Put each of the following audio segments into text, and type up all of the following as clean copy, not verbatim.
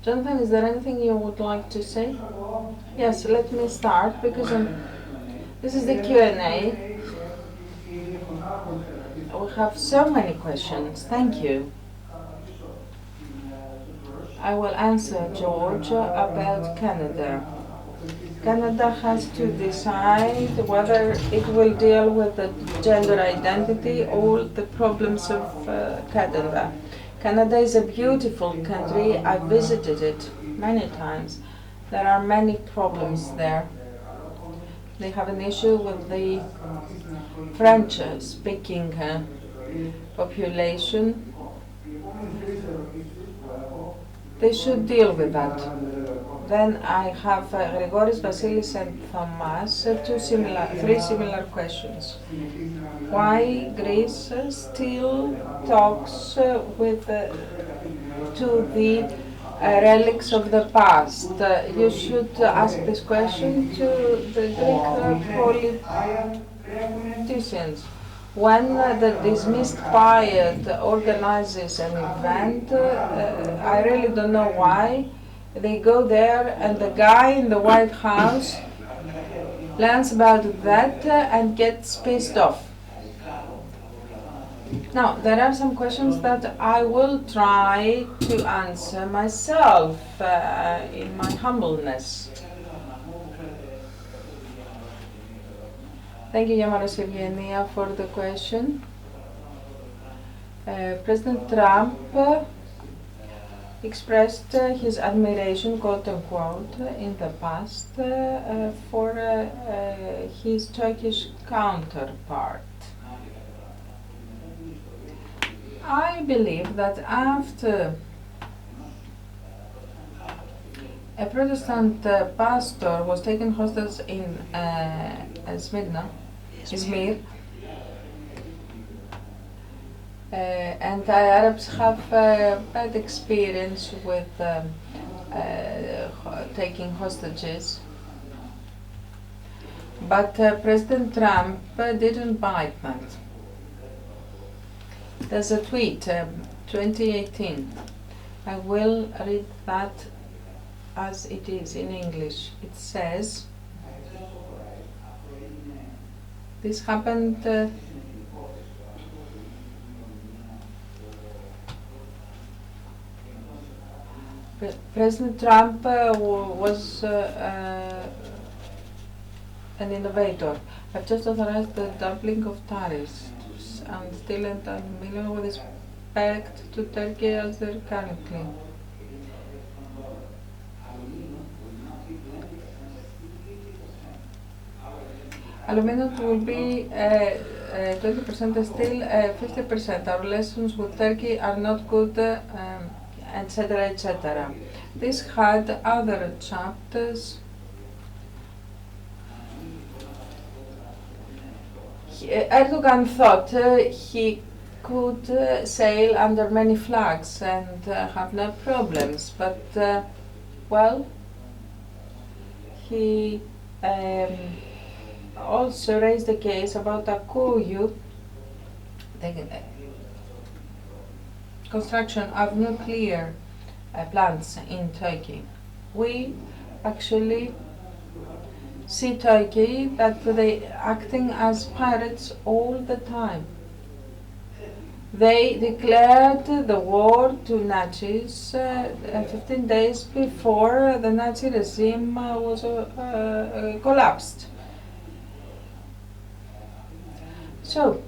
Jonathan, is there anything you would like to say? Yes, let me start because this is the Q&A. We have so many questions. Thank you. I will answer George about Canada. Canada has to decide whether it will deal with the gender identity or the problems of Canada. Canada is a beautiful country. I visited it many times. There are many problems there. They have an issue with the French-speaking population. They should deal with that. Then I have Grigoris, Vasilis and Thomas, three similar questions. Why Greece still talks to the relics of the past? You should ask this question to the Greek politicians. When the dismissed poet organizes an event, I really don't know why. They go there and the guy in the White House learns about that and gets pissed off. Now, there are some questions that I will try to answer myself in my humbleness. Thank you, Yamaros Evgenia, for the question. President Trump expressed his admiration, quote unquote, in the past for his Turkish counterpart. I believe that after a Protestant pastor was taken hostage in Izmir, and Arabs have bad experience with taking hostages. But President Trump didn't bite that. There's a tweet, 2018. I will read that as it is in English. It says, this happened President Trump was an innovator. I've just authorized the doubling of tariffs and still and million with respect to Turkey as they're currently. Aluminum will be 20% still 50%. Our relations with Turkey are not good, etc., etc. This had other chapters. Erdogan thought he could sail under many flags and have no problems, but well, he also raised the case about Akuyu, the construction of nuclear plants in Turkey. We actually see Turkey that they acting as pirates all the time. They declared the war to Nazis 15 days before the Nazi regime was collapsed. So,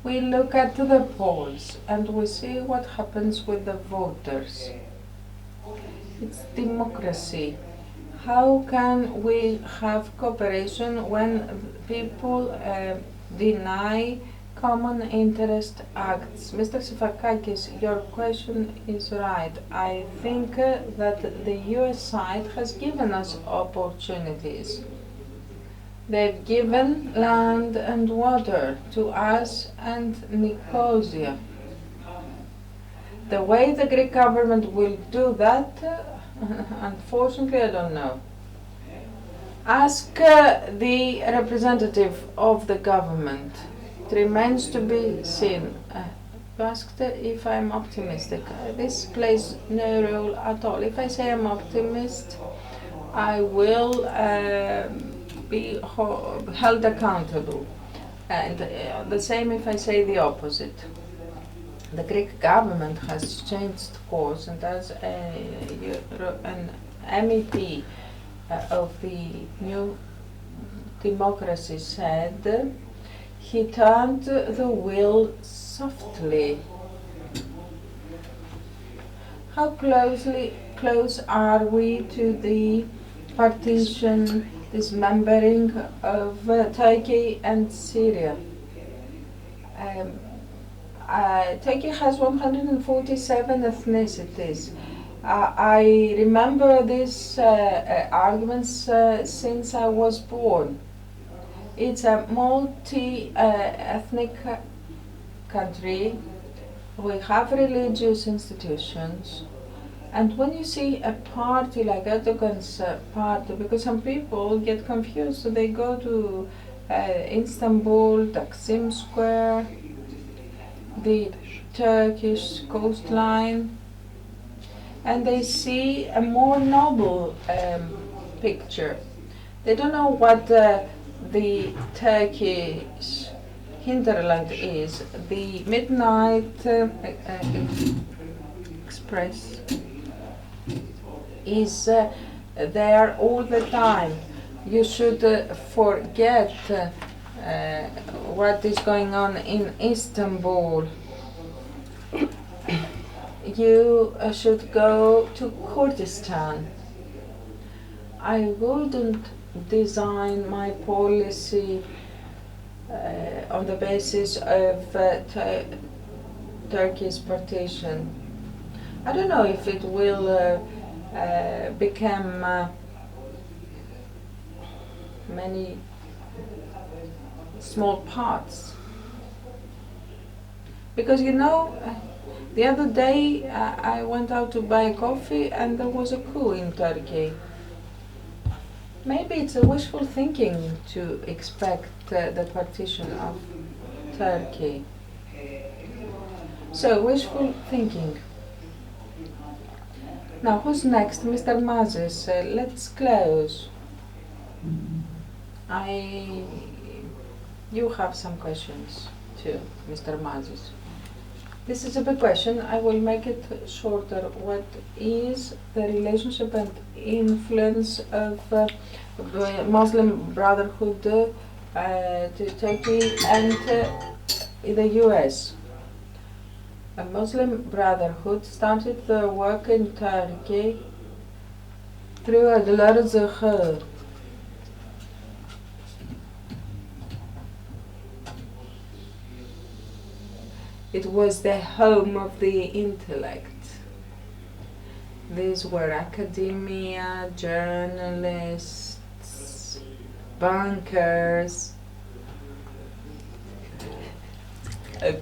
we look at the polls and we see what happens with the voters. It's democracy. How can we have cooperation when people deny common interest acts? Mr. Sifakakis, your question is right. I think that the US side has given us opportunities. They've given land and water to us and Nicosia. The way the Greek government will do that, unfortunately, I don't know. Ask the representative of the government. It remains to be seen. You asked if I'm optimistic. This plays no role at all. If I say I'm optimist, I will be held accountable. And the same if I say the opposite. The Greek government has changed course, and as an MEP of the new democracy said, he turned the wheel softly. How close are we to the partition, dismembering of Turkey and Syria? Turkey has 147 ethnicities. I remember these arguments since I was born. It's a multi-ethnic country. We have religious institutions. And when you see a party like Erdogan's party, because some people get confused, so they go to Istanbul, Taksim Square, the Turkish coastline, and they see a more noble picture. They don't know what the Turkish hinterland is. The Midnight Express is there all the time. You should forget what is going on in Istanbul. You should go to Kurdistan. I wouldn't design my policy on the basis of Turkey's partition. I don't know if it will become many small parts. Because the other day I went out to buy coffee and there was a coup in Turkey. Maybe it's a wishful thinking to expect the partition of Turkey. So, wishful thinking. Now, who's next? Mr. Mazis, let's close. You have some questions too, Mr. Mazis. This is a big question. I will make it shorter. What is the relationship and influence of the Muslim Brotherhood to Turkey and the US? A Muslim Brotherhood started their work in Turkey through Adlar Zakhar. It was the home of the intellect. These were academia, journalists, bankers, a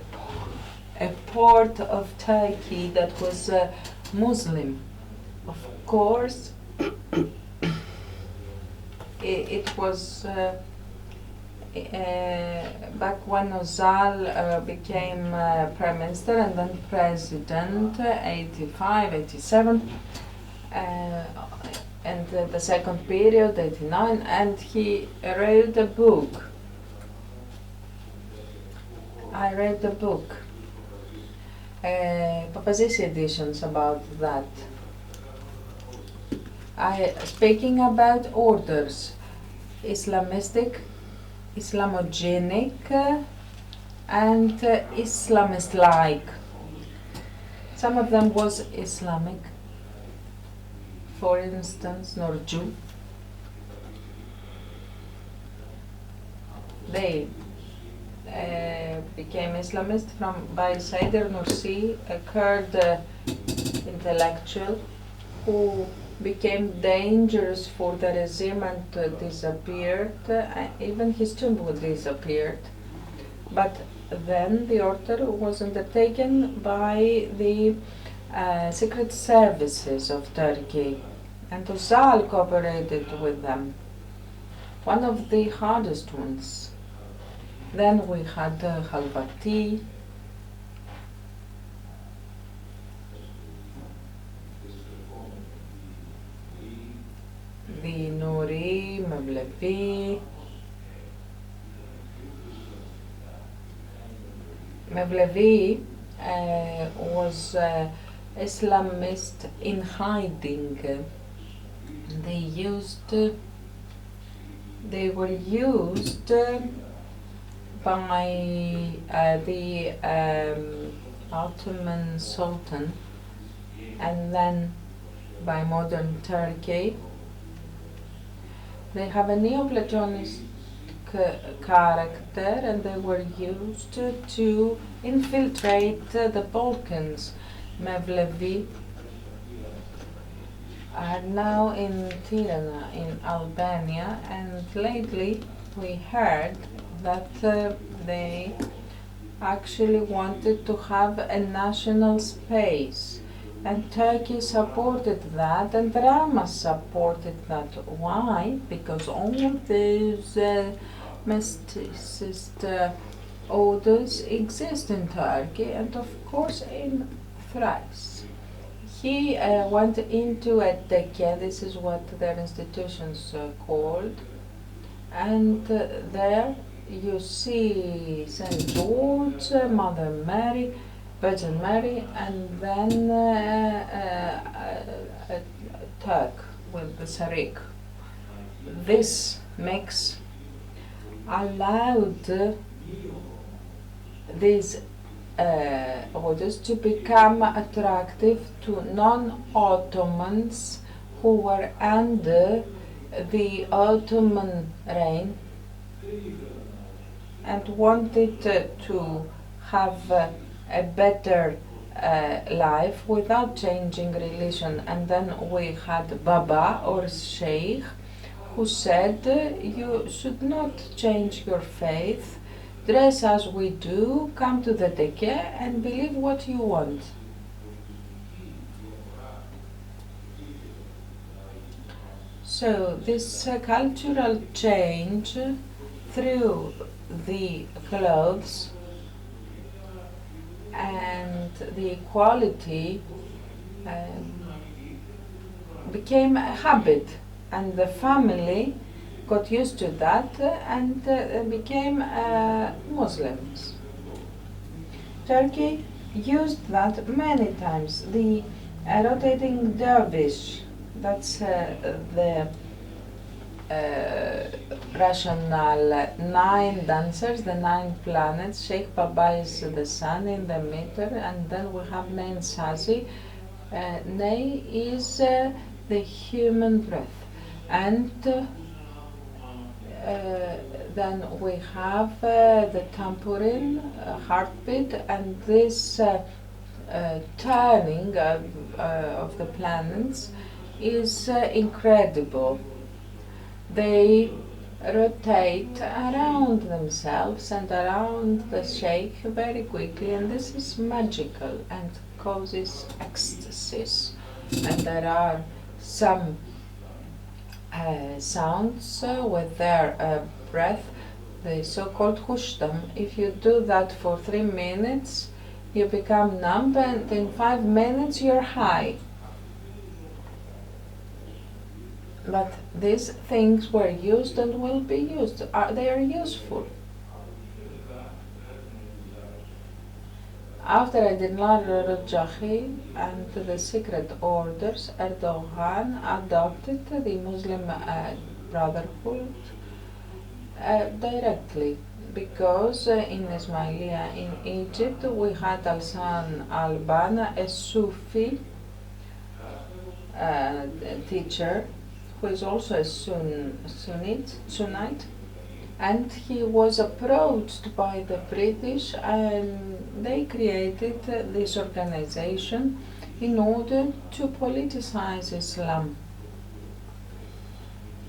part of Turkey that was Muslim. Of course, it was back when Özal became Prime Minister and then President, 85, 87, and the second period, 89, and he wrote a book. I read the book, Mazis editions about that. Speaking about orders, Islamistic, Islamogenic, and Islamist-like. Some of them was Islamic, for instance, Norju. They became Islamist by Saider Nursi, a Kurd intellectual who became dangerous for the regime and disappeared. Even his tomb disappeared. But then the order was undertaken by the secret services of Turkey, and Özal cooperated with them. One of the hardest ones. Then we had Halvati, Mevlevi was Islamist in hiding. They were used by the Ottoman Sultan and then by modern Turkey. They have a Neoplatonist character and they were used to infiltrate the Balkans. Mevlevi are now in Tirana in Albania, and lately we heard that they actually wanted to have a national space, and Turkey supported that and Rama supported that. Why? Because all these mysticist orders exist in Turkey and of course in Thrace. He went into a tekke, this is what their institutions called, and there you see St. George, Mother Mary, Virgin Mary, and then a Turk with the sarik. This mix allowed these orders to become attractive to non-Ottomans who were under the Ottoman reign and wanted to have a better life without changing religion. And then we had Baba or Sheikh who said you should not change your faith, dress as we do, come to the tekke and believe what you want. So this cultural change through the clothes and the equality became a habit, and the family got used to that and became Muslims. Turkey used that many times. The rotating dervish, that's the rational 9 dancers, the 9 planets. Sheikh Baba is the sun in the middle, and then we have Nain Sazi. Nay is the human breath, and then we have the tambourine, heartbeat, and this turning of the planets is incredible. They rotate around themselves and around the sheikh very quickly, and this is magical and causes ecstasies. And there are some sounds with their breath, the so-called hushtam. If you do that for 3 minutes, you become numb, and in 5 minutes you're high. But these things were used and will be used. They are useful. After Adinlar Rajahi and the secret orders, Erdogan adopted the Muslim Brotherhood directly, because in Ismailia in Egypt we had Al-San al-Banna, a Sufi teacher who is also a Sunnite, and he was approached by the British, and they created this organization in order to politicize Islam.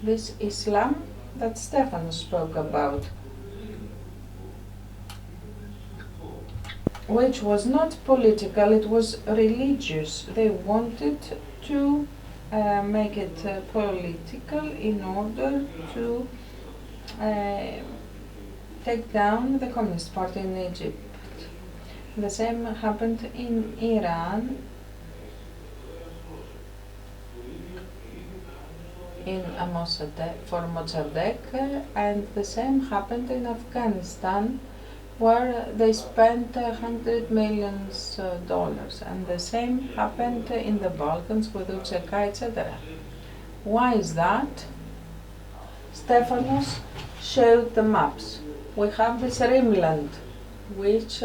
This Islam that Stefan spoke about, which was not political, it was religious. They wanted to make it political in order to take down the Communist Party in Egypt. The same happened in Iran. for Mossadegh, and the same happened in Afghanistan, where they spent $100 million, and the same happened in the Balkans with UCK, etc. Why is that? Stefanos showed the maps. We have this rimland, which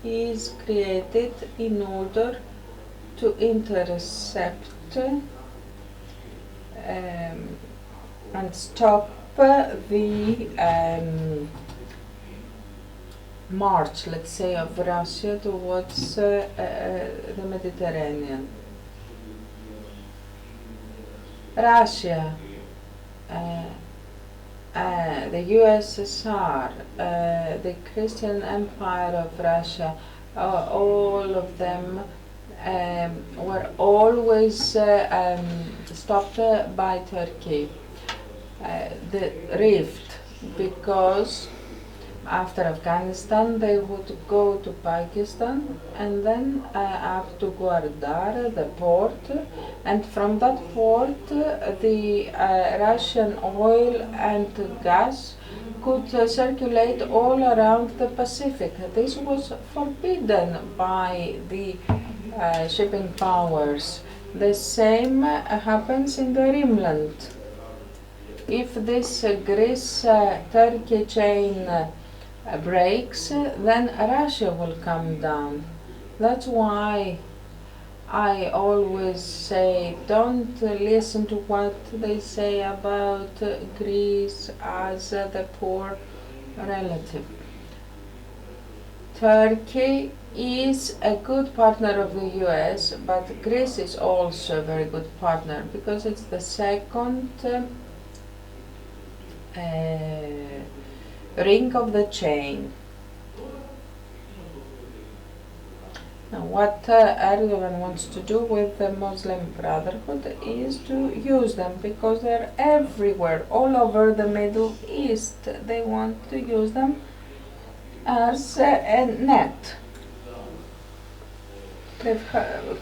is created in order to intercept and stop the march, let's say, of Russia towards the Mediterranean. Russia, the USSR, the Christian Empire of Russia, all of them were always stopped by Turkey. The rift, because after Afghanistan they would go to Pakistan and then up to Gwardar, the port, and from that port the Russian oil and gas could circulate all around the Pacific. This was forbidden by the shipping powers. The same happens in the Rimland. If this Greece-Turkey chain breaks, then Russia will come down. That's why I always say, don't listen to what they say about Greece as the poor relative. Turkey is a good partner of the US, but Greece is also a very good partner because it's the second ring of the chain. Now, what Erdogan wants to do with the Muslim Brotherhood is to use them because they're everywhere, all over the Middle East. They want to use them as a net. They've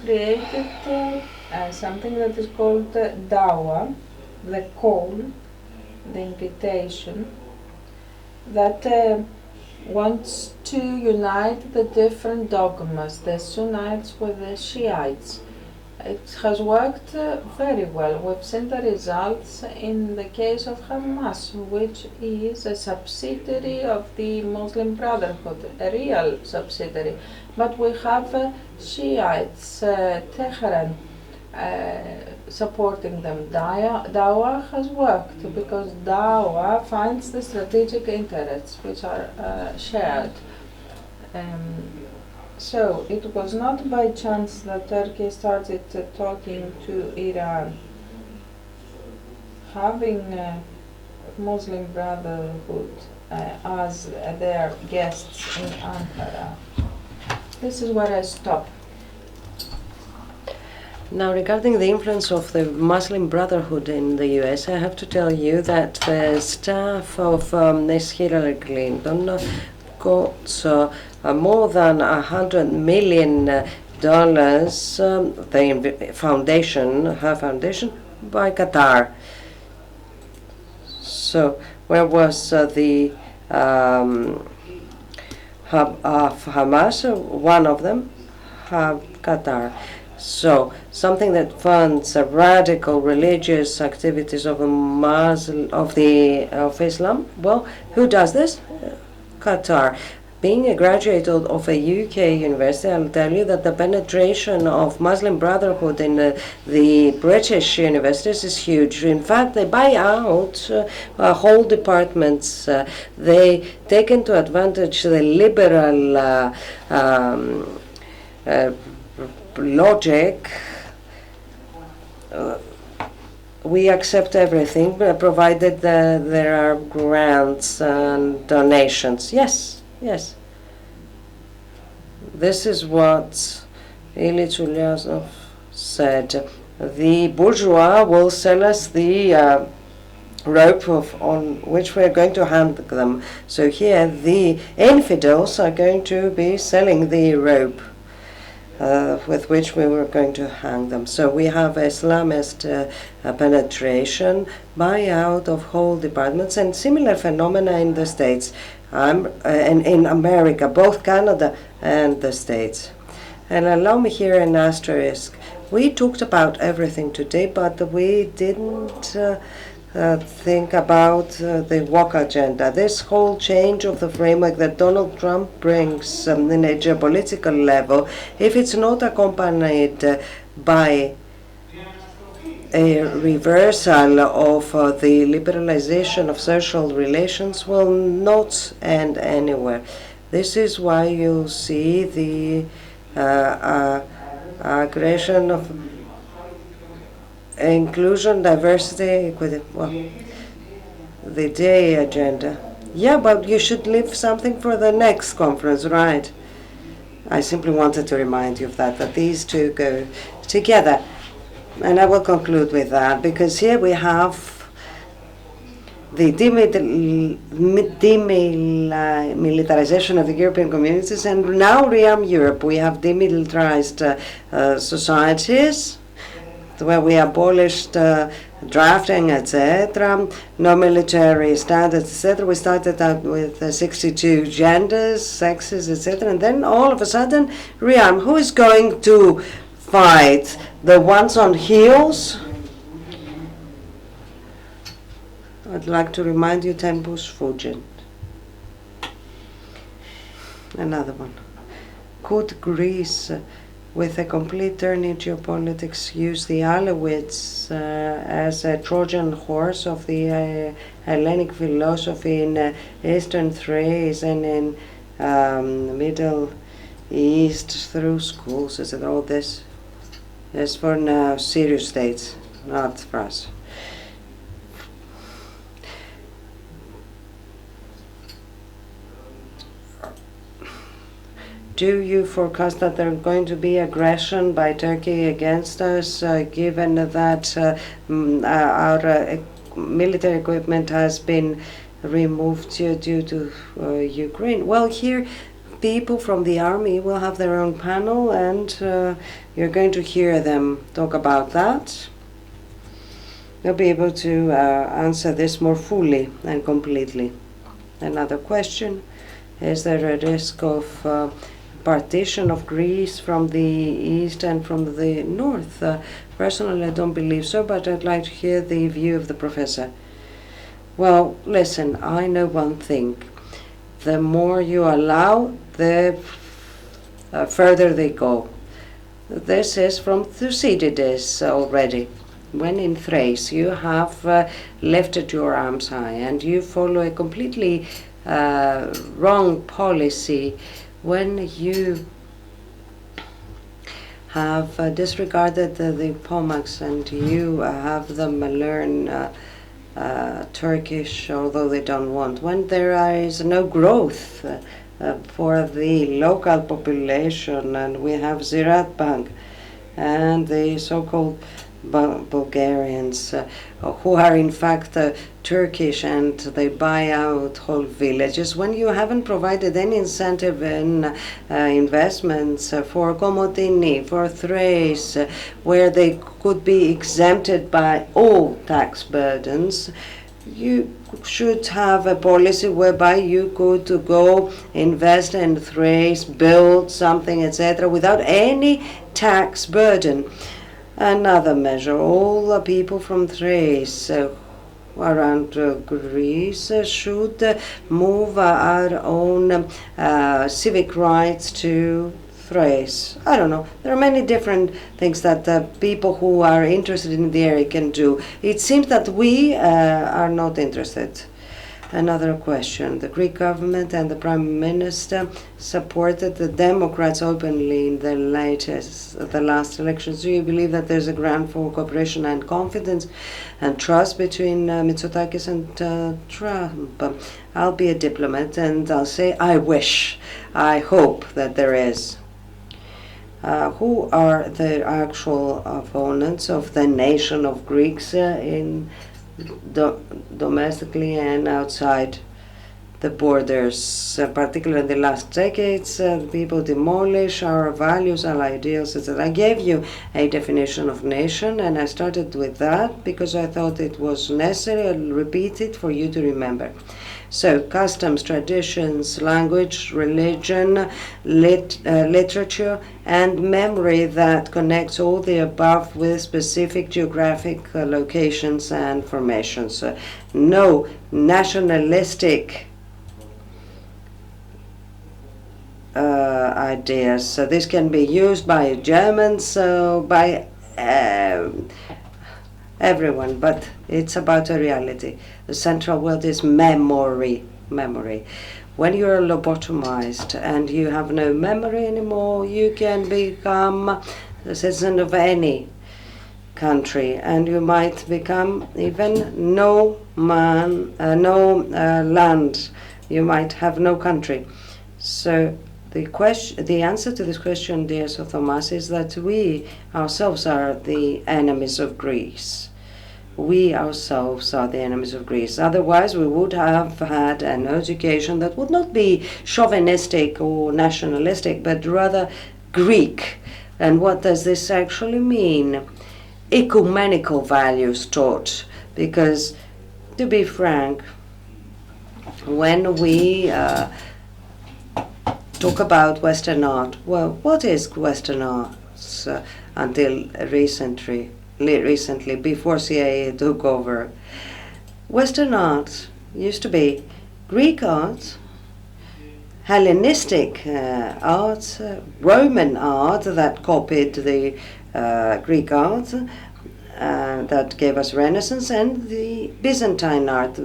created something that is called Dawa, the call, the invitation, that wants to unite the different dogmas, the Sunnites with the Shiites. It has worked very well. We've seen the results in the case of Hamas, which is a subsidiary of the Muslim Brotherhood, a real subsidiary. But we have Shiites, Tehran, supporting them. Dawa has worked because Dawa finds the strategic interests which are shared. So it was not by chance that Turkey started talking to Iran. Having Muslim Brotherhood as their guests in Ankara. This is where I stop. Now, regarding the influence of the Muslim Brotherhood in the US, I have to tell you that the staff of Ms. Hillary Clinton got more than $100 million, the foundation, her foundation, by Qatar. So, where was the Hamas? One of them, Qatar. So, something that funds radical religious activities of Islam. Well, who does this? Qatar. Being a graduate of a UK university, I'll tell you that the penetration of Muslim Brotherhood in the British universities is huge. In fact, they buy out whole departments. They take into advantage the liberal logic. We accept everything, provided there are grants and donations. Yes. Yes. This is what Ilyich Ulyazov said. The bourgeois will sell us the rope on which we are going to hand them. So here the infidels are going to be selling the rope. with which we were going to hang them. So we have Islamist penetration, buyout of whole departments, and similar phenomena in the States, and in America, both Canada and the States. And allow me here an asterisk. We talked about everything today, but we didn't think about the walk agenda. This whole change of the framework that Donald Trump brings in a geopolitical level, if it's not accompanied by a reversal of the liberalization of social relations, will not end anywhere. This is why you see the aggression of inclusion, diversity, equity. Well, the day agenda. Yeah, but you should leave something for the next conference, right? I simply wanted to remind you of that these two go together. And I will conclude with that, because here we have the demilitarization of the European communities, and now rearm Europe. We have demilitarized societies, where we abolished drafting, etc., no military standards, etc. We started out with 62 genders, sexes, etc., and then all of a sudden, rearm. Who is going to fight? The ones on heels? I'd like to remind you, tempus fugit. Another one. Could Greece, with a complete turn in geopolitics, use the Alawites as a Trojan horse of the Hellenic philosophy in Eastern Thrace and in Middle East through schools, etc. All this is for now serious states, not for us. Do you forecast that there's going to be aggression by Turkey against us, given that our military equipment has been removed due to Ukraine? Well, here people from the army will have their own panel, and you're going to hear them talk about that. They'll be able to answer this more fully and completely. Another question: is there a risk of partition of Greece from the east and from the north? Personally, I don't believe so, but I'd like to hear the view of the professor. Well, listen, I know one thing. The more you allow, the further they go. This is from Thucydides already. When in Thrace you have lifted your arms high and you follow a completely wrong policy, when you have disregarded the Pomaks and you have them learn Turkish, although they don't want, when there is no growth for the local population, and we have Ziraat Bank and the so-called Bulgarians who are in fact Turkish, and they buy out whole villages. When you haven't provided any incentive in investments for Komotini, for Thrace, where they could be exempted by all tax burdens, you should have a policy whereby you could go invest in Thrace, build something, etc., without any tax burden. Another measure: all the people from Thrace around Greece should move our own civic rights to Thrace. I don't know. There are many different things that people who are interested in the area can do. It seems that we are not interested. Another question: the Greek government and the Prime Minister supported the Democrats openly in the last elections. Do you believe that there's a ground for cooperation and confidence and trust between Mitsotakis and Trump? I'll be a diplomat and I'll say I wish, I hope that there is. Who are the actual opponents of the nation of Greeks in domestically and outside the borders, particularly in the last decades. People demolish our values, our ideals, etc. I gave you a definition of nation, and I started with that because I thought it was necessary. I'll repeat it for you to remember. So, customs, traditions, language, religion, literature, and memory that connects all the above with specific geographic locations and formations. No nationalistic ideas. So this can be used by Germans, by everyone, but it's about a reality. The central word is memory. Memory. When you're lobotomized and you have no memory anymore, you can become a citizen of any country, and you might become even no land. You might have no country. So the answer to this question, dear Thomas, is that we ourselves are the enemies of Greece. We ourselves are the enemies of Greece. Otherwise, we would have had an education that would not be chauvinistic or nationalistic, but rather Greek. And what does this actually mean? Ecumenical values taught. Because, to be frank, when we talk about Western art, well, what is Western arts until recently, before CIA took over? Western art used to be Greek art, Hellenistic art, Roman art that copied the Greek art that gave us Renaissance, and the Byzantine art.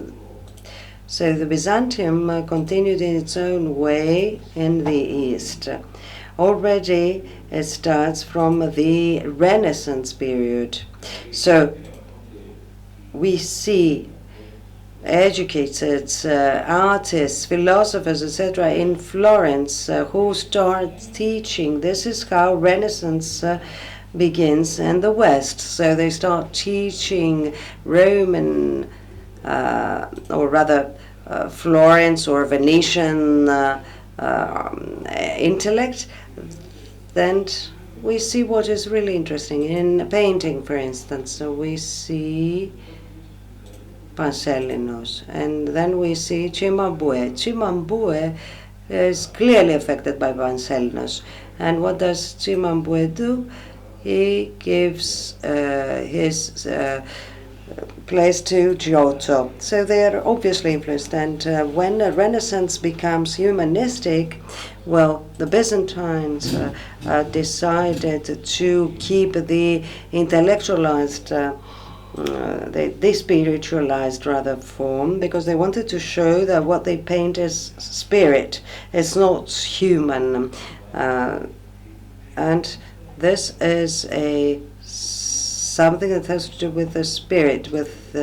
So the Byzantium continued in its own way in the East. Already it starts from the Renaissance period. So we see educated artists, philosophers, etc. in Florence who start teaching. This is how Renaissance begins in the West. So they start teaching Roman, or rather Florence or Venetian intellect. Then we see what is really interesting in painting, for instance. So we see Pansellinos, and then we see Cimabue. Cimabue is clearly affected by Pansellinos. And what does Cimabue do? He gives his place to Giotto. So they are obviously influenced. And when a Renaissance becomes humanistic, well, the Byzantines decided to keep the intellectualized, the despiritualized rather form, because they wanted to show that what they paint is spirit, it's not human. And this is something that has to do with the spirit, with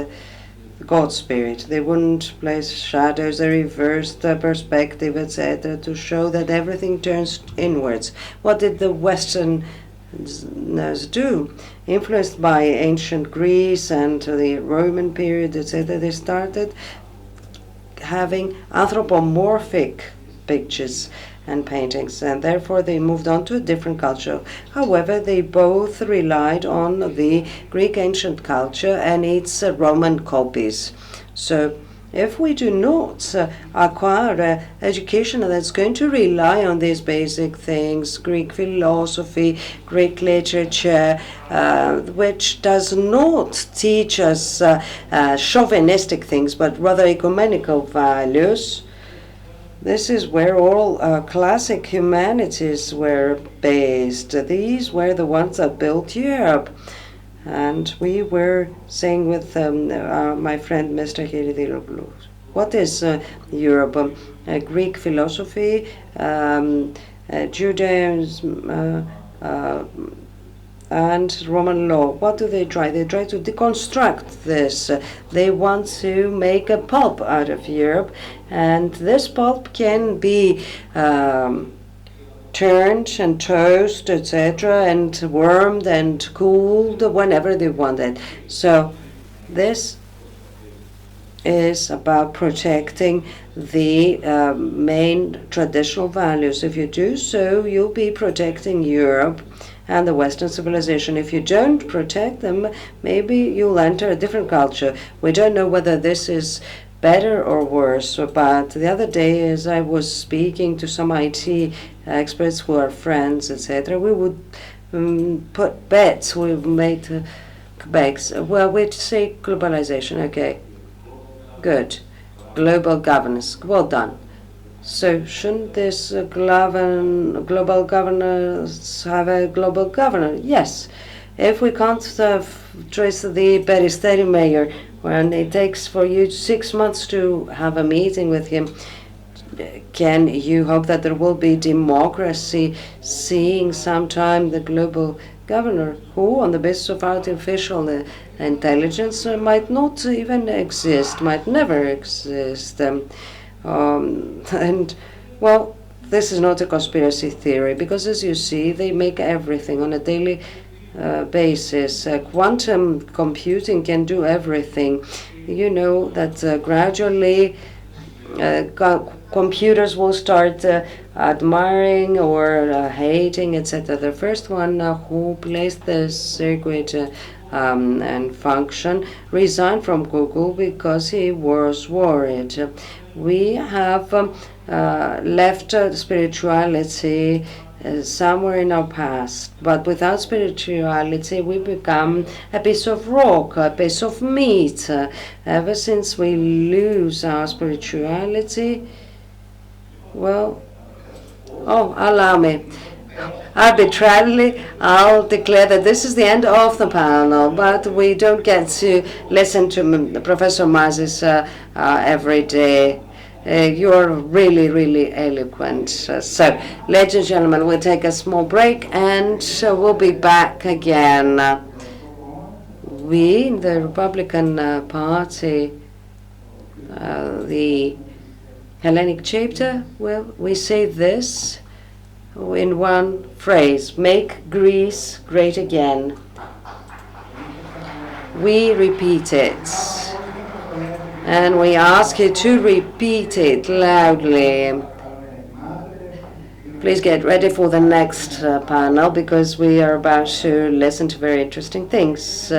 God's spirit. They wouldn't place shadows, they reversed the perspective, etc., to show that everything turns inwards. What did the Westerners do? Influenced by ancient Greece and the Roman period, etc., they started having anthropomorphic pictures and paintings, and therefore they moved on to a different culture. However, they both relied on the Greek ancient culture and its Roman copies. So if we do not acquire education that's going to rely on these basic things, Greek philosophy, Greek literature, which does not teach us chauvinistic things, but rather ecumenical values, this is where all classic humanities were based. These were the ones that built Europe. And we were saying with my friend Mr. Heridiroglou, what is Europe? Greek philosophy, Judaism, and Roman law. What do they try? They try to deconstruct this. They want to make a pulp out of Europe, and this pulp can be turned and toasted, etc., and warmed and cooled whenever they want it. So this is about protecting the main traditional values. If you do so, you'll be protecting Europe and the Western civilization. If you don't protect them, maybe you'll enter a different culture. We don't know whether this is better or worse, but the other day as I was speaking to some IT experts who are friends, etc., we would put bets, we made bets. Well, we'd say globalization, okay, good. Global governance, well done. So shouldn't this global governance have a global governor? Yes. If we can't trace the Peristeri mayor when it takes for you 6 months to have a meeting with him, can you hope that there will be democracy seeing sometime the global governor who, on the basis of artificial intelligence, might not even exist, might never exist? And, well, this is not a conspiracy theory because, as you see, they make everything on a daily basis. Quantum computing can do everything. You know that gradually computers will start admiring or hating, etc. The first one who placed the circuit and function resigned from Google because he was worried. We have left spirituality somewhere in our past, but without spirituality we become a piece of rock, a piece of meat. Ever since we lose our spirituality, well, allow me. Arbitrarily, I'll declare that this is the end of the panel, but we don't get to listen to Professor Mazis every day. You're really, really eloquent. So, ladies and gentlemen, we'll take a small break and we'll be back again. We, in the Republican Party, the Hellenic chapter, well, we say this in one phrase: make Greece great again. We repeat it, and we ask you to repeat it loudly. Please get ready for the next panel because we are about to listen to very interesting things.